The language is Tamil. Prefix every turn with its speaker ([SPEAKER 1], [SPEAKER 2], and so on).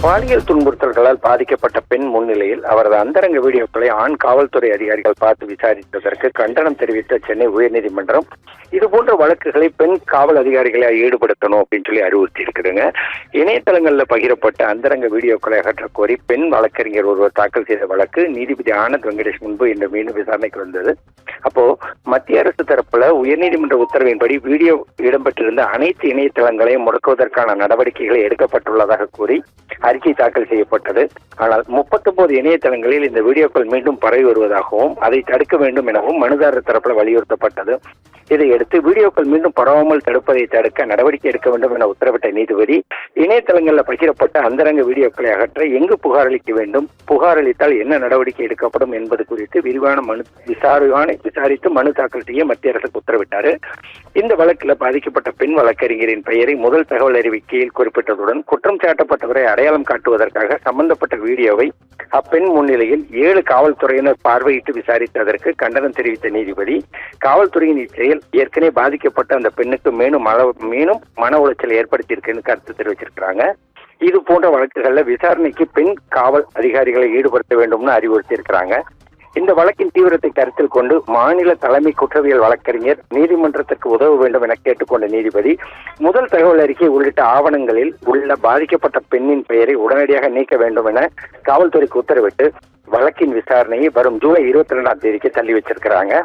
[SPEAKER 1] பாலியல் துன்புறுத்தல்களால் பாதிக்கப்பட்ட பெண் முன்னிலையில் அவரது அந்தரங்க வீடியோக்களை ஆண் காவல்துறை அதிகாரிகள் பார்த்து விசாரித்ததற்கு கண்டனம் தெரிவித்த சென்னை உயர்நீதிமன்றம் இதுபோன்ற வழக்குகளை பெண் காவல் அதிகாரிகளை ஈடுபடுத்தணும் அப்படின்னு சொல்லி அறிவுறுத்தி இருக்குதுங்க. இணையதளங்களில் பகிரப்பட்ட அந்தரங்க வீடியோக்களை அகற்ற கோரி பெண் வழக்கறிஞர் ஒருவர் தாக்கல் செய்த வழக்கு நீதிபதி ஆனந்த் வெங்கடேஷ் முன்பு இன்று மீண்டும் விசாரணைக்கு வந்தது. அப்போ மத்திய அரசு தரப்புல உயர்நீதிமன்ற உத்தரவின்படி வீடியோ இடம்பெற்றிருந்த அனைத்து இணையதளங்களையும் முடக்குவதற்கான நடவடிக்கைகளை எடுக்கப்பட்டுள்ளதாக கூறி அறிக்கை தாக்கல் செய்யப்பட்டது. ஆனால் 39 இணையதளங்களில் இந்த வீடியோக்கள் மீண்டும் பரவி வருவதாகவும் அதை தடுக்க வேண்டும் எனவும் மனுதாரர் தரப்பில் வலியுறுத்தப்பட்டது. இதையடுத்து வீடியோக்கள் மீண்டும் பரவாமல் தடுப்பதை தடுக்க நடவடிக்கை எடுக்க வேண்டும் என உத்தரவிட்ட நீதிபதி இணையதளங்களில் பகிரப்பட்ட அந்தரங்க வீடியோக்களை அகற்ற எங்கு புகார் அளிக்க வேண்டும், புகார் அளித்தால் என்ன நடவடிக்கை எடுக்கப்படும் என்பது குறித்து விரிவான விசாரித்து மனு தாக்கல் செய்ய மத்திய அரசுக்கு உத்தரவிட்டார். இந்த வழக்கில் பாதிக்கப்பட்ட பெண் வழக்கறிஞரின் பெயரை முதல் தகவல் அறிவிக்கையில் குறிப்பிட்டதுடன் குற்றம் சாட்டப்பட்டவரை அடையாளம் காட்டுவதற்காக சம்பந்தப்பட்ட வீடியோவை அப்பெண் முன்னிலையில் 7 காவல்துறையினர் பார்வையிட்டு விசாரித்ததற்கு கண்டனம் தெரிவித்த நீதிபதி காவல்துறையின் இச்செயல் ஏற்கனவே பாதிக்கப்பட்ட அந்த பெண்ணுக்கு மேலும் மன உளைச்சல் ஏற்படுத்தியிருக்குன்னு கருத்து தெரிவிச்சிருக்கிறாங்க. இது போன்ற வழக்குகள்ல விசாரணைக்கு பெண் காவல் அதிகாரிகளை ஈடுபடுத்த வேண்டும்னு அறிவுறுத்தி இருக்கிறாங்க. இந்த வழக்கின் தீவிரத்தை கருத்தில் கொண்டு மாநில தலைமை குற்றவியல் வழக்கறிஞர் நீதிமன்றத்திற்கு உதவ வேண்டும் என கேட்டுக்கொண்ட நீதிபதி முதல் தகவல் அறிக்கை உள்ளிட்ட ஆவணங்களில் உள்ள பாதிக்கப்பட்ட பெண்ணின் பெயரை உடனடியாக நீக்க வேண்டும் என காவல்துறைக்கு உத்தரவிட்டு வழக்கின் விசாரணையை வரும் ஜூலை 22ஆம் தேதிக்கு தள்ளி வச்சிருக்கிறாங்க.